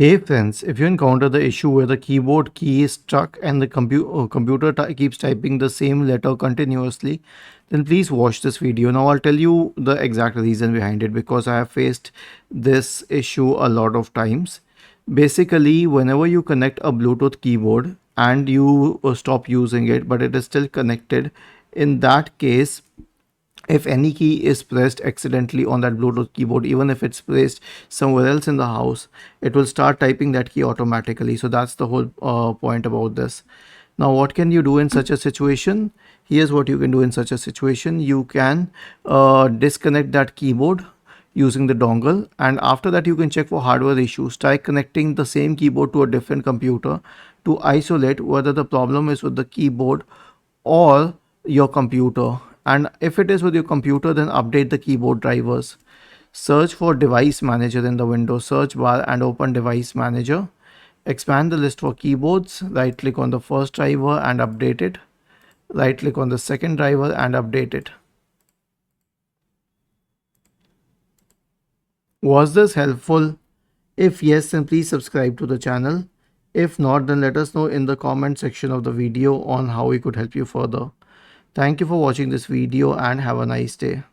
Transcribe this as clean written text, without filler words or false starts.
Hey friends, if you encounter the issue where the keyboard key is stuck and the computer keeps typing the same letter continuously, then please watch this video. Now I'll tell you the exact reason behind it because I have faced this issue a lot of times. Basically, whenever you connect a Bluetooth keyboard and you stop using it, but it is still connected, in that case, if any key is pressed accidentally on that Bluetooth keyboard, even if it's placed somewhere else in the house, it will start typing that key automatically. So that's the whole point about this. Now, what can you do in such a situation? Here's what you can do in such a situation. You can disconnect that keyboard using the dongle, and after that you can check for hardware issues. Try connecting the same keyboard to a different computer to isolate whether the problem is with the keyboard or your computer. And if it is with your computer, then update the keyboard drivers. Search for device manager in the Windows search bar and open device manager. Expand the list for keyboards. Right click on the first driver and update it. Right click on the second driver and update it. Was this helpful? If yes, then please subscribe to the channel. If not, then let us know in the comment section of the video on how we could help you further. Thank you for watching this video and have a nice day.